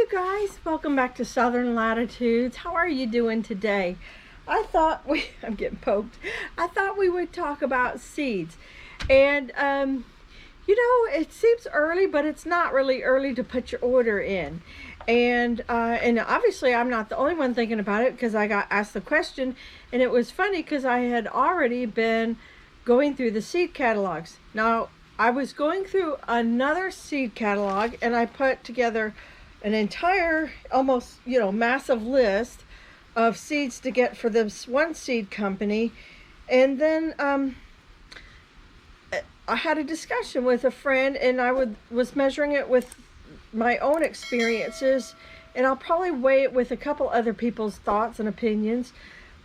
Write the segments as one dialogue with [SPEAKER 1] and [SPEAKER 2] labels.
[SPEAKER 1] you guys, welcome back to Southern Latitudes. How are you doing today? I'm getting poked. I thought we would talk about seeds. And, it seems early, but it's not really early to put your order in. And obviously I'm not the only one thinking about it because I got asked the question, and it was funny because I had already been going through the seed catalogs. Now, I was going through another seed catalog and I put together an entire, almost, massive list of seeds to get for this one seed company. And then I had a discussion with a friend, and was measuring it with my own experiences, and I'll probably weigh it with a couple other people's thoughts and opinions.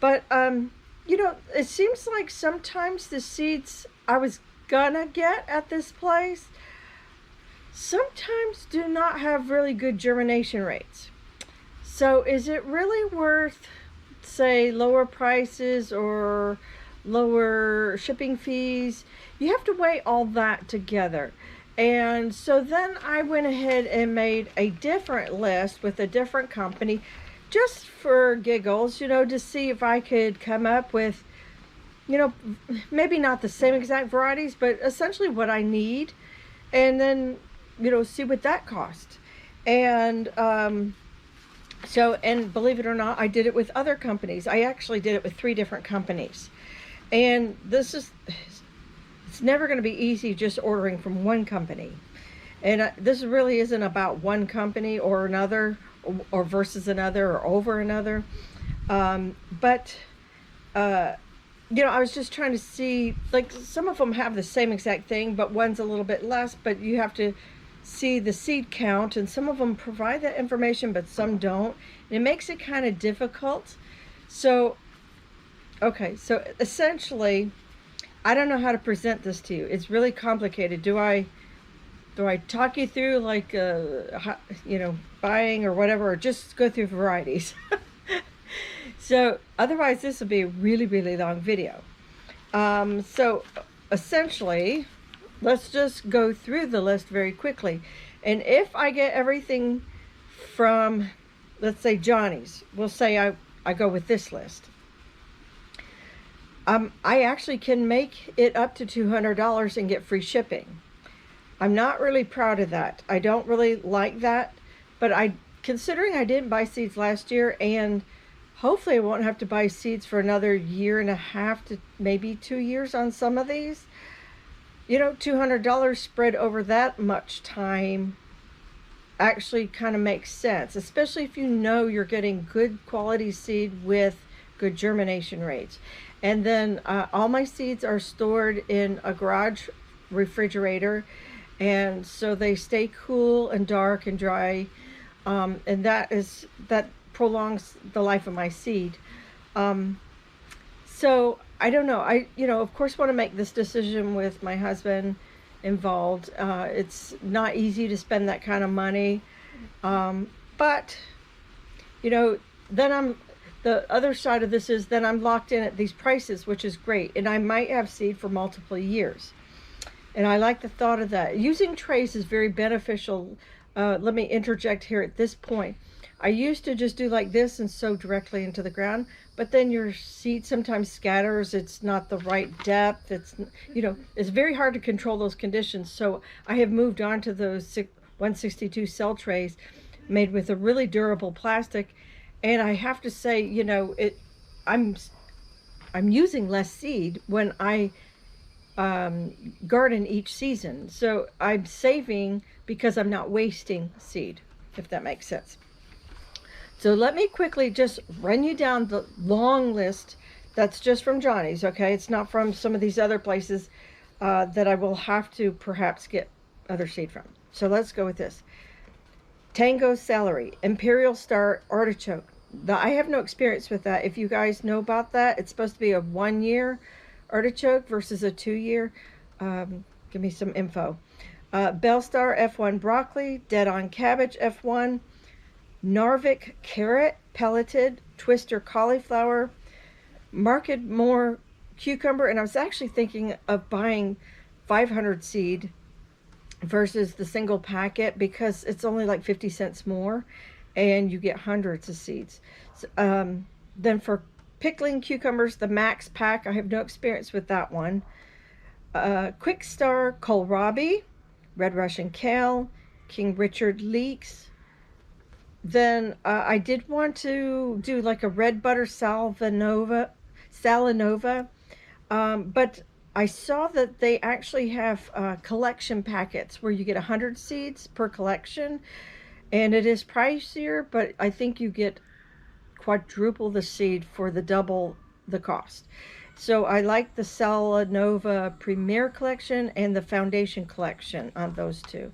[SPEAKER 1] But it seems like sometimes the seeds I was gonna get at this place sometimes do not have really good germination rates. So is it really worth, say, lower prices or lower shipping fees? You have to weigh all that together. And so then I went ahead and made a different list with a different company, just for giggles, to see if I could come up with, maybe not the same exact varieties, but essentially what I need, and then, see what that cost. And and believe it or not, I did it with other companies. I actually did it with 3 different companies. And it's never going to be easy just ordering from one company. And this really isn't about one company or another, or versus another, or over another. I was just trying to see, like, some of them have the same exact thing, but one's a little bit less, but you have to see the seed count, and some of them provide that information, but some don't. And it makes it kind of difficult. So essentially, I don't know how to present this to you. It's really complicated. Do I talk you through, like, buying or whatever, or just go through varieties? So otherwise this will be a really, really long video. So essentially, let's just go through the list very quickly. And if I get everything from, let's say, Johnny's, we'll say I go with this list. I actually can make it up to $200 and get free shipping. I'm not really proud of that. I don't really like that, but considering I didn't buy seeds last year, and hopefully I won't have to buy seeds for another 1.5 to maybe 2 years on some of these, $200 spread over that much time actually kind of makes sense, especially if you're getting good quality seed with good germination rates. And then all my seeds are stored in a garage refrigerator, and so they stay cool and dark and dry, and that prolongs the life of my seed. So I don't know. I of course want to make this decision with my husband involved. It's not easy to spend that kind of money, but then the other side of this is then I'm locked in at these prices, which is great, and I might have seed for multiple years. And I like the thought of that. Using trays is very beneficial. Let me interject here at this point. I used to just do like this and sow directly into the ground, but then your seed sometimes scatters. It's not the right depth. It's very hard to control those conditions. So I have moved on to those 162 cell trays made with a really durable plastic. And I have to say, I'm using less seed when I garden each season. So I'm saving because I'm not wasting seed, if that makes sense. So let me quickly just run you down the long list that's just from Johnny's, okay? It's not from some of these other places that I will have to perhaps get other seed from. So let's go with this. Tango celery, Imperial Star artichoke. I have no experience with that. If you guys know about that, it's supposed to be a 1-year artichoke versus a 2-year. Give me some info. Bellstar F1 broccoli, Dead on cabbage F1, Narvik carrot, pelleted, Twister cauliflower, Market More cucumber, and I was actually thinking of buying 500 seed versus the single packet, because it's only like 50 cents more and you get hundreds of seeds. So, then for pickling cucumbers, the Max Pack, I have no experience with that one. Quick Star Kohlrabi, Red Russian Kale, King Richard Leeks. Then I did want to do like a red butter salanova, but I saw that they actually have collection packets where you get 100 seeds per collection, and it is pricier, but I think you get quadruple the seed for the double the cost. So I like the Salanova Premier Collection and the Foundation Collection on those two.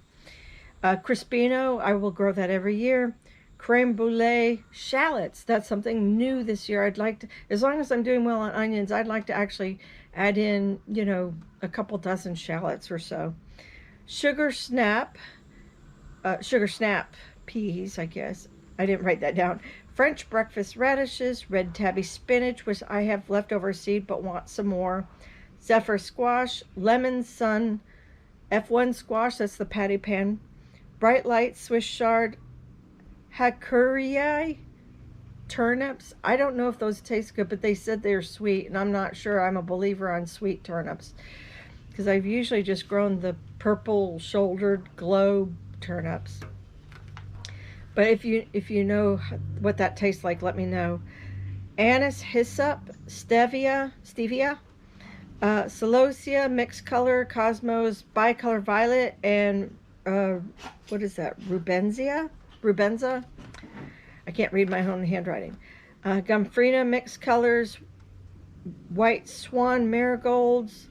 [SPEAKER 1] Crispino, I will grow that every year. Creme brulee shallots, that's something new this year. I'd like to, as long as I'm doing well on onions, I'd like to actually add in, a couple dozen shallots or so. Sugar snap peas, I guess. I didn't write that down. French breakfast radishes, red tabby spinach, which I have leftover seed but want some more. Zephyr squash, lemon sun, F1 squash, that's the patty pan. Bright light Swiss chard, Hakurei turnips. I don't know if those taste good, but they said they're sweet, and I'm not sure I'm a believer on sweet turnips, because I've usually just grown the purple shouldered globe turnips. But if you know what that tastes like, let me know. Anise, hyssop, stevia, celosia, mixed color, cosmos, bicolor violet, and what is that? Rubenza. I can't read my own handwriting. Gumfrina, mixed colors, white swan marigolds,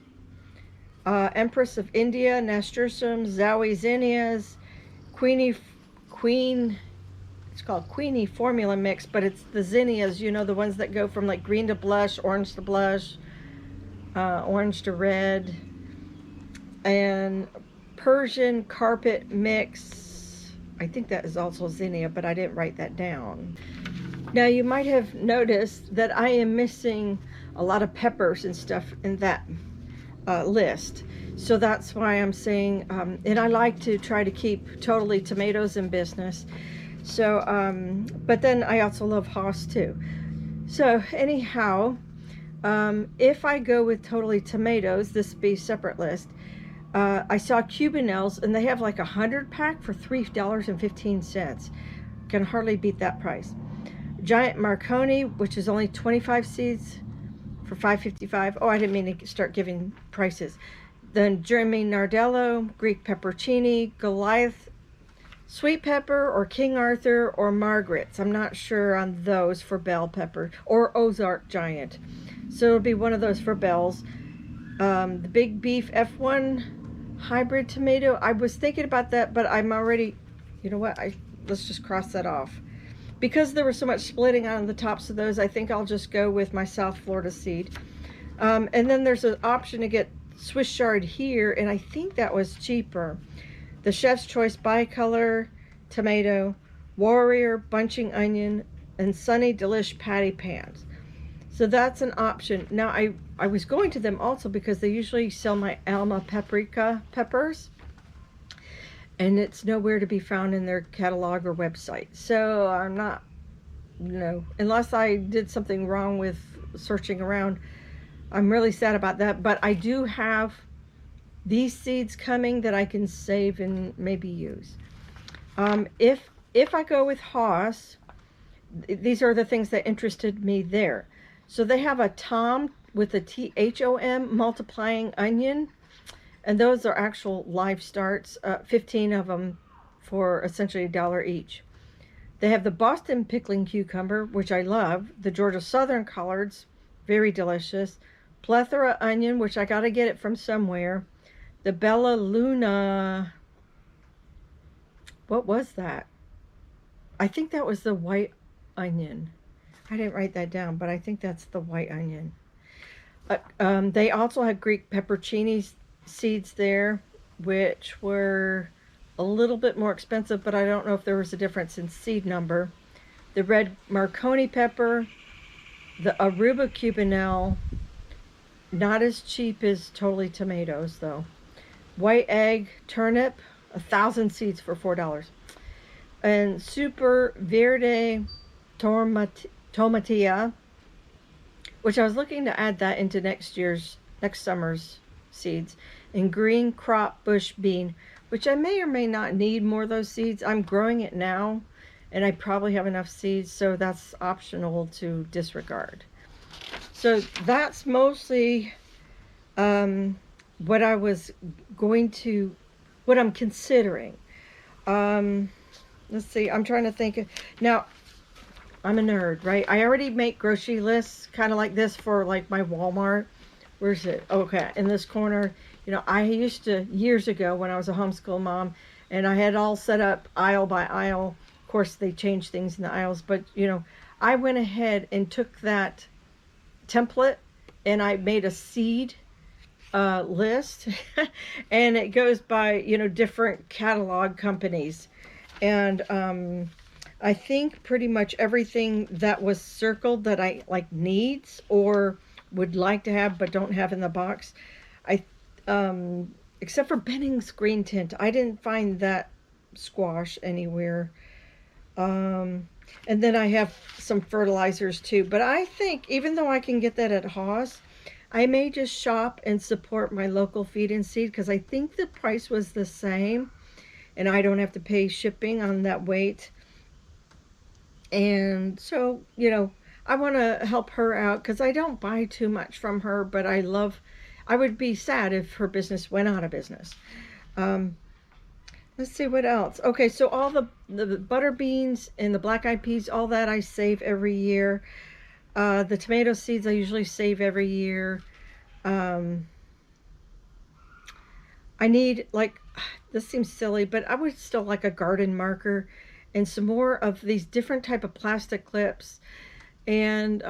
[SPEAKER 1] Empress of India, nasturtium, zowie zinnias, it's called Queenie Formula Mix, but it's the zinnias, the ones that go from like green to blush, orange to blush, orange to red, and Persian Carpet Mix. I think that is also zinnia, but I didn't write that down. Now you might have noticed that I am missing a lot of peppers and stuff in that list. So that's why I'm saying, and I like to try to keep totally tomatoes in business. So, but then I also love Haas too. So anyhow, if I go with totally tomatoes, this would be a separate list. I saw Cubanelles, and they have like 100 pack for $3.15. Can hardly beat that price. Giant Marconi, which is only 25 seeds for $5.55. Oh, I didn't mean to start giving prices. Then Jeremy Nardello, Greek Peppercini, Goliath, Sweet Pepper, or King Arthur, or Margaret's. I'm not sure on those for bell pepper, or Ozark Giant. So it'll be one of those for bells. The Big Beef F1 hybrid tomato, I was thinking about that, but I'm already, you know what, let's just cross that off. Because there was so much splitting on the tops of those, I think I'll just go with my South Florida seed. And then there's an option to get Swiss chard here, and I think that was cheaper. The Chef's Choice Bicolor Tomato, Warrior Bunching Onion, and Sunny Delish Patty Pans. So that's an option. Now I was going to them also because they usually sell my Alma paprika peppers, and it's nowhere to be found in their catalog or website. So I'm not, unless I did something wrong with searching around, I'm really sad about that. But I do have these seeds coming that I can save and maybe use. If I go with Haas, these are the things that interested me there. So they have a Tom with a THOM multiplying onion, and those are actual live starts, 15 of them for essentially $1 each. They have the Boston pickling cucumber, which I love, the Georgia Southern collards, very delicious, plethora onion, which I got to get it from somewhere, the Bella Luna, what was that? I think that was the white onion. I didn't write that down, but I think that's the white onion. They also had Greek peppercini seeds there, which were a little bit more expensive, but I don't know if there was a difference in seed number. The red Marconi pepper, the Aruba Cubanelle, not as cheap as totally tomatoes though. white egg turnip, 1,000 seeds for $4. And super verde tomatia, which I was looking to add that into next summer's seeds. And green crop bush bean, which I may or may not need more of those seeds. I'm growing it now, and I probably have enough seeds, so that's optional to disregard. So that's mostly what I was going to, what I'm considering. Let's see, I'm trying to think. Now, I'm a nerd, right? I already make grocery lists kind of like this for like my Walmart. Where's it? Okay, in this corner. You know, I used to, years ago when I was a homeschool mom, and I had all set up aisle by aisle. Of course, they changed things in the aisles, but you know, I went ahead and took that template and I made a seed list and it goes by, you know, different catalog companies. And I think pretty much everything that was circled that I like needs or would like to have but don't have in the box, I except for Benning's green tint, I didn't find that squash anywhere. And then I have some fertilizers too, but I think even though I can get that at Haas, I may just shop and support my local feed and seed because I think the price was the same and I don't have to pay shipping on that weight. And so, you know, I want to help her out because I don't buy too much from her, but I would be sad if her business went out of business. Let's see what else. Okay, so all the butter beans and the black eyed peas, all that I save every year. The tomato seeds I usually save every year. I need, like, this seems silly, but I would still like a garden marker and some more of these different type of plastic clips. And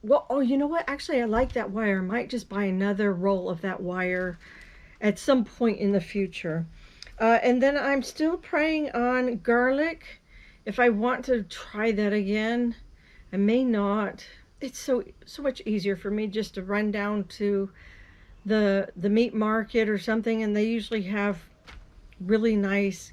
[SPEAKER 1] well, oh, you know what? Actually, I like that wire. I might just buy another roll of that wire at some point in the future. And then I'm still praying on garlic. If I want to try that again, I may not. It's so much easier for me just to run down to the meat market or something, and they usually have really nice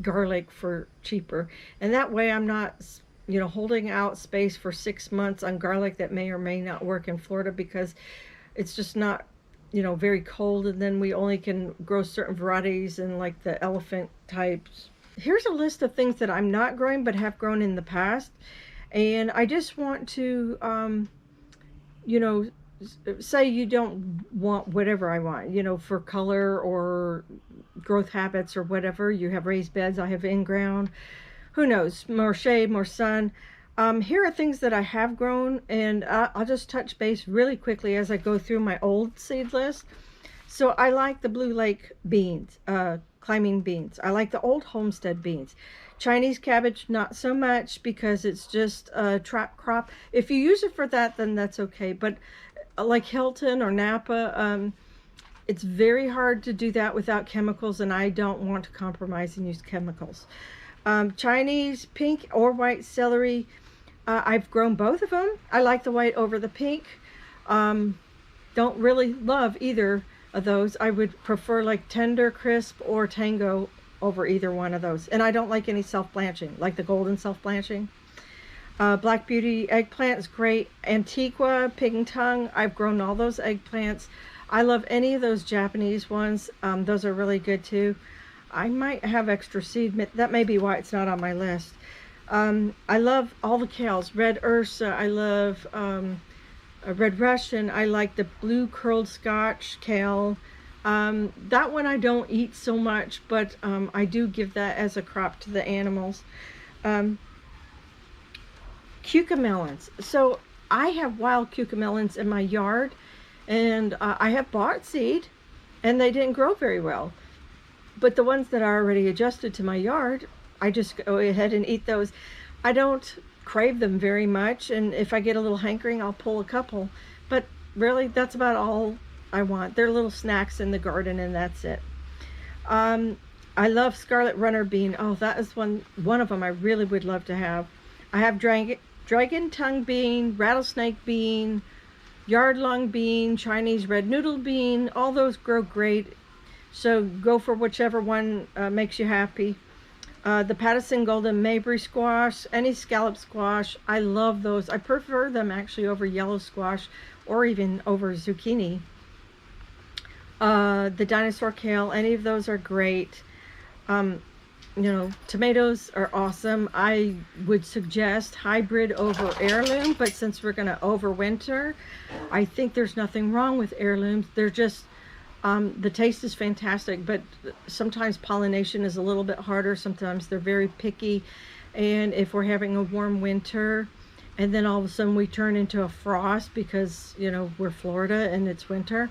[SPEAKER 1] garlic for cheaper. And that way I'm not, you know, holding out space for 6 months on garlic that may or may not work in Florida because it's just not, you know, very cold, and then we only can grow certain varieties and like the elephant types. Here's a list of things that I'm not growing but have grown in the past, and I just want to you know, say you don't want whatever I want, you know, for color or growth habits or whatever. You have raised beds, I have in-ground, who knows, more shade, more sun. Here are things that I have grown, and I'll just touch base really quickly as I go through my old seed list. So I like the Blue Lake beans, climbing beans. I like the old homestead beans. Chinese cabbage, not so much because it's just a trap crop. If you use it for that, then that's okay. But like Hilton or Napa, it's very hard to do that without chemicals, and I don't want to compromise and use chemicals. Chinese pink or white celery, I've grown both of them. I like the white over the pink. Don't really love either of those. I would prefer like tender, crisp, or tango over either one of those. And I don't like any self-blanching, like the golden self-blanching. Black Beauty eggplant is great. Antiqua, pig and tongue, I've grown all those eggplants. I love any of those Japanese ones. Those are really good too. I might have extra seed. That may be why it's not on my list. I love all the kales. Red Ursa. I love a Red Russian. I like the blue curled Scotch kale. That one I don't eat so much, but I do give that as a crop to the animals. Cucamelons. So I have wild cucamelons in my yard, and I have bought seed, and they didn't grow very well. But the ones that are already adjusted to my yard, I just go ahead and eat those. I don't crave them very much, and if I get a little hankering, I'll pull a couple. But really, that's about all I want. They're little snacks in the garden, and that's it. I love scarlet runner bean. Oh, that is one of them I really would love to have. I have dragon tongue bean, rattlesnake bean, yard long bean, Chinese red noodle bean. All those grow great So go for whichever one makes you happy. The Pattison Golden Mabry squash, any scallop squash, I love those. I prefer them actually over yellow squash or even over zucchini. The dinosaur kale, any of those are great. Um, tomatoes are awesome. I would suggest hybrid over heirloom, but since we're going to overwinter, I think there's nothing wrong with heirlooms. They're just, the taste is fantastic, but sometimes pollination is a little bit harder. Sometimes they're very picky. And if we're having a warm winter, and then all of a sudden we turn into a frost because, we're Florida and it's winter,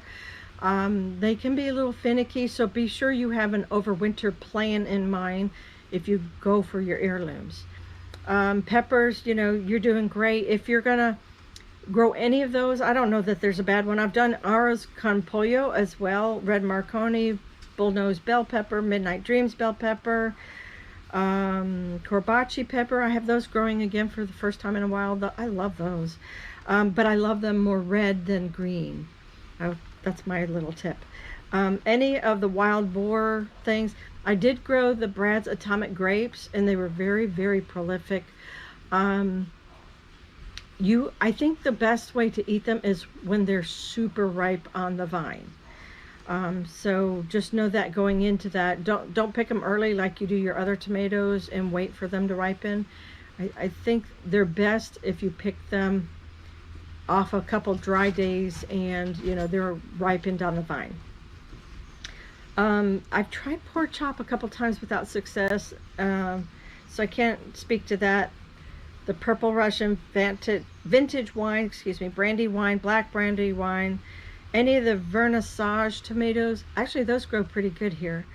[SPEAKER 1] they can be a little finicky, so be sure you have an overwinter plan in mind if you go for your heirlooms. Peppers, you're doing great. If you're gonna grow any of those, I don't know that there's a bad one. I've done arroz con pollo as well, red marconi, bullnose bell pepper, midnight dreams bell pepper, corbaci pepper. I have those growing again for the first time in a while. I love those, but I love them more red than green. That's my little tip. Any of the wild boar things, I did grow the Brad's Atomic Grapes, and they were very, very prolific. I think the best way to eat them is when they're super ripe on the vine. So just know that going into that. Don't pick them early like you do your other tomatoes and wait for them to ripen. I think they're best if you pick them off a couple dry days and they're ripened on the vine. I've tried pork chop a couple times without success, so I can't speak to that. The Purple Russian vintage wine, brandy wine, black brandy wine, any of the vernissage tomatoes, actually those grow pretty good here.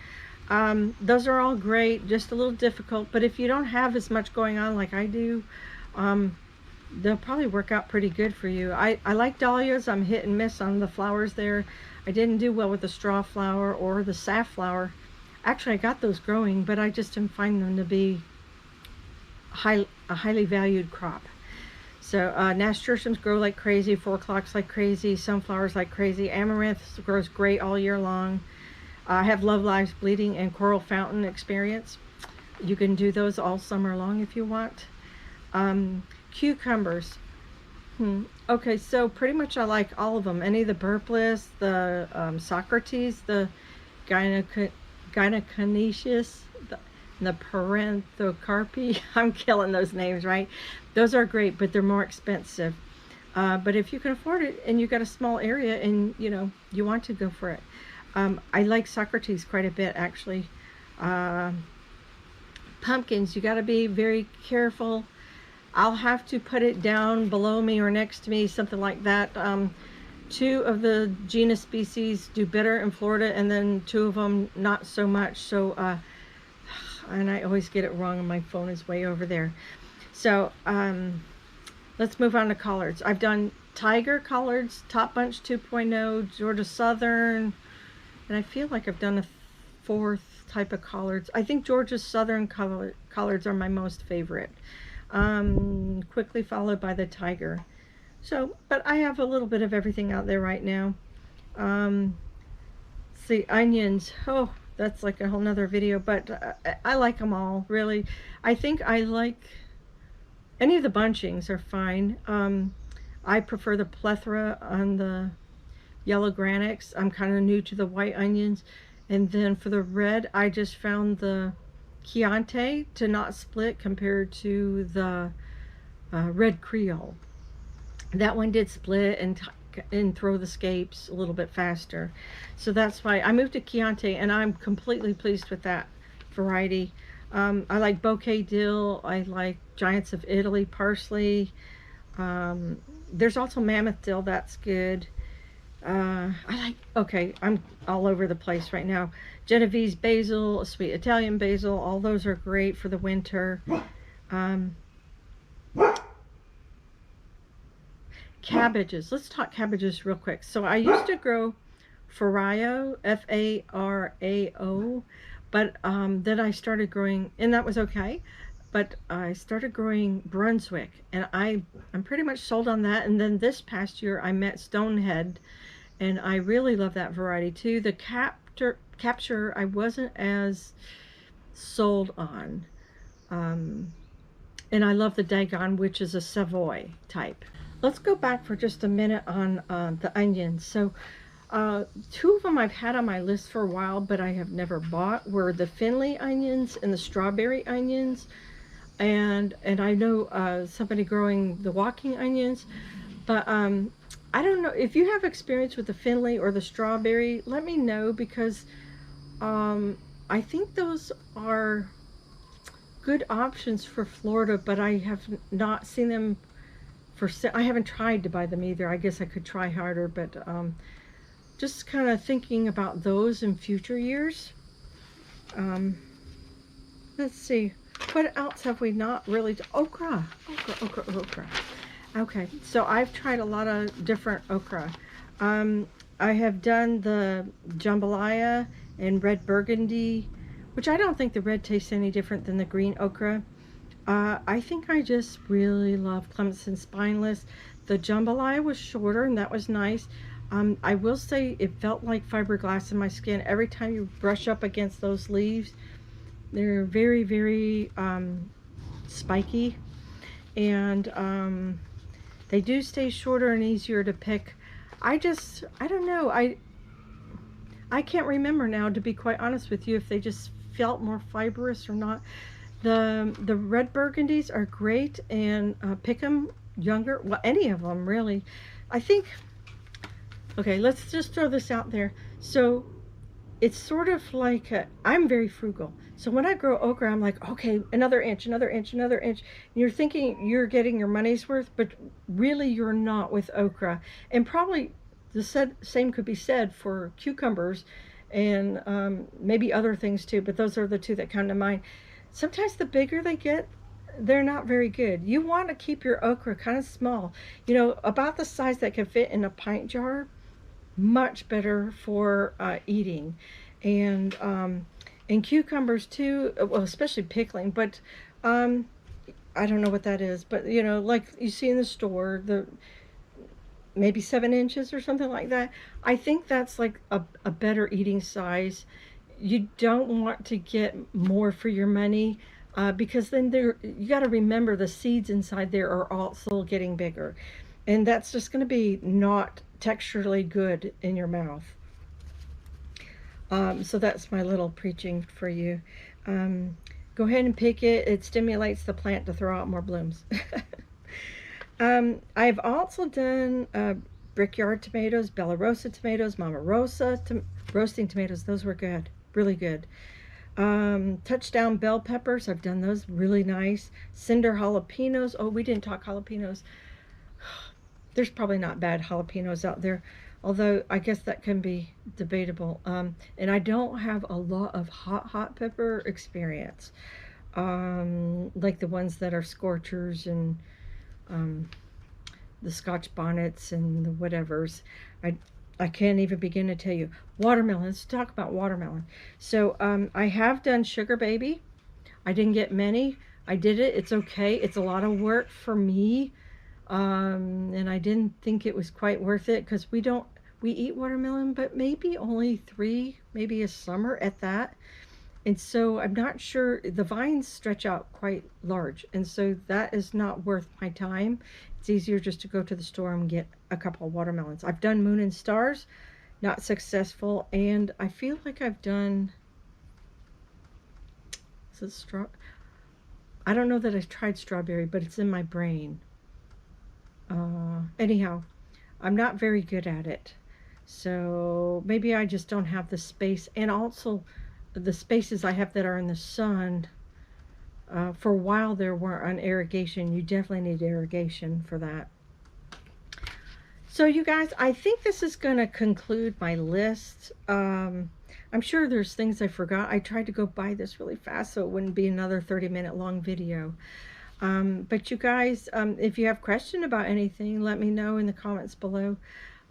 [SPEAKER 1] Those are all great, just a little difficult, but if you don't have as much going on like I do, they'll probably work out pretty good for you. I like dahlias. I'm hit and miss on the flowers there. I didn't do well with the straw flower or the safflower. Actually, I got those growing, but I just didn't find them to be a highly valued crop. So nasturtiums grow like crazy, 4-o'clocks like crazy, sunflowers like crazy. Amaranth grows great all year long. I have Love Lives Bleeding and Coral Fountain experience. You can do those all summer long if you want. Cucumbers. Okay, so pretty much I like all of them. Any of the Burpless, the Socrates, the Gyneconoecius, the Parenthecarpi. I'm killing those names, right? Those are great, but they're more expensive. But if you can afford it and you got a small area and you want to, go for it. I like Socrates quite a bit, actually. Pumpkins, you got to be very careful. I'll have to put it down below me or next to me, something like that. 2 of the genus species do better in Florida, and then 2 of them not so much. So, and I always get it wrong, and my phone is way over there. So, let's move on to collards. I've done Tiger collards, Top Bunch 2.0, Georgia Southern, and I feel like I've done a 4th type of collards. I think Georgia Southern collards are my most favorite. Quickly followed by the Tiger. So, but I have a little bit of everything out there right now. See, onions. Oh, that's like a whole nother video, but I like them all, really. I think I like any of the bunchings are fine. I prefer the plethora on the yellow granics. I'm kind of new to the white onions. And then for the red, I just found the Chianti to not split compared to the red Creole. That one did split and throw the scapes a little bit faster. So that's why I moved to Chianti, and I'm completely pleased with that variety. I like bouquet dill. I like Giants of Italy parsley. There's also mammoth dill. That's good. Okay, I'm all over the place right now. Genovese basil, sweet Italian basil, all those are great for the winter. Cabbages, let's talk cabbages real quick. So I used to grow Farao, F-A-R-A-O, but then I started growing, and that was okay, but I started growing Brunswick, and I'm pretty much sold on that. And then this past year I met Stonehead, and I really love that variety too. The capture I wasn't as sold on. And I love the Dagon, which is a Savoy type. Let's go back for just a minute on the onions. So two of them I've had on my list for a while, but I have never bought, were the Finley onions and the strawberry onions. And I know somebody growing the walking onions, but I don't know if you have experience with the Finley or the strawberry. Let me know, because I think those are good options for Florida, but I have not seen them for I haven't tried to buy them either. I guess I could try harder, but just kind of thinking about those in future years. Let's see, what else have we not really okra. Okay, so I've tried a lot of different okra. I have done the jambalaya and red burgundy, which I don't think the red tastes any different than the green okra. I think I just really love Clemson spineless. The jambalaya was shorter, and that was nice. I will say it felt like fiberglass in my skin every time you brush up against those leaves. They're very, very spiky, and they do stay shorter and easier to pick. I don't know. I can't remember now, to be quite honest with you, if they just felt more fibrous or not. The red burgundies are great, and pick them younger. Well, any of them really. I think. Okay, let's just throw this out there. So it's sort of like I'm very frugal. So when I grow okra, I'm like, okay, another inch, another inch, another inch. And you're thinking you're getting your money's worth, but really you're not with okra. And probably the same could be said for cucumbers and maybe other things too, but those are the two that come to mind. Sometimes the bigger they get, they're not very good. You want to keep your okra kind of small, about the size that can fit in a pint jar. Much better for eating. And cucumbers too, well, especially pickling, but I don't know what that is, but like you see in the store, the maybe 7 inches or something like that. I think that's like a better eating size. You don't want to get more for your money, because then you got to remember the seeds inside there are also getting bigger, and that's just going to be not texturally good in your mouth. So that's my little preaching for you. Go ahead and pick it. It stimulates the plant to throw out more blooms. I've also done Brickyard tomatoes, Bella Rosa tomatoes, Mama Rosa roasting tomatoes. Those were good, really good. Touchdown bell peppers, I've done those, really nice. Cinder jalapenos. Oh, we didn't talk jalapenos. There's probably not bad jalapenos out there, although I guess that can be debatable. And I don't have a lot of hot pepper experience, like the ones that are scorchers and the Scotch bonnets and the whatevers. I can't even begin to tell you. Watermelon, let's talk about watermelon. So I have done Sugar Baby. I didn't get many. I did it. It's okay. It's a lot of work for me. And I didn't think it was quite worth it, because we eat watermelon, but maybe only 3, maybe a summer at that. And so I'm not sure, the vines stretch out quite large, and so that is not worth my time. It's easier just to go to the store and get a couple of watermelons. I've done Moon and Stars, not successful, and I feel like I've done, is it I don't know that I've tried strawberry, but it's in my brain. Anyhow, I'm not very good at it, so maybe I just don't have the space, and also the spaces I have that are in the sun. For a while there weren't on irrigation. You definitely need irrigation for that. So you guys, I think this is going to conclude my list. I'm sure there's things I forgot. I tried to go by this really fast so it wouldn't be another 30-minute long video. But you guys, if you have questions about anything, let me know in the comments below.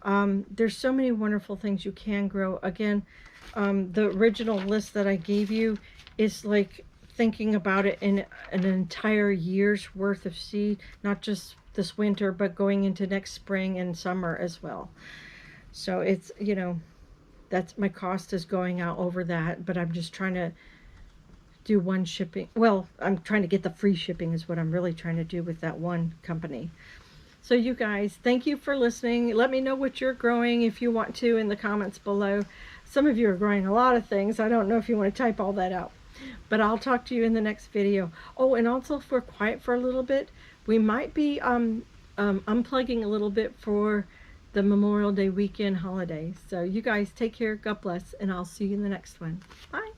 [SPEAKER 1] There's so many wonderful things you can grow. Again, the original list that I gave you is like thinking about it in an entire year's worth of seed, not just this winter, but going into next spring and summer as well. So it's, that's my cost is going out over that, but I'm just trying to do one shipping. Well, I'm trying to get the free shipping is what I'm really trying to do with that one company. So you guys, thank you for listening. Let me know what you're growing if you want to in the comments below. Some of you are growing a lot of things. I don't know if you want to type all that out. But I'll talk to you in the next video. Oh, and also if we're quiet for a little bit, we might be unplugging a little bit for the Memorial Day weekend holiday. So you guys take care, God bless, and I'll see you in the next one. Bye.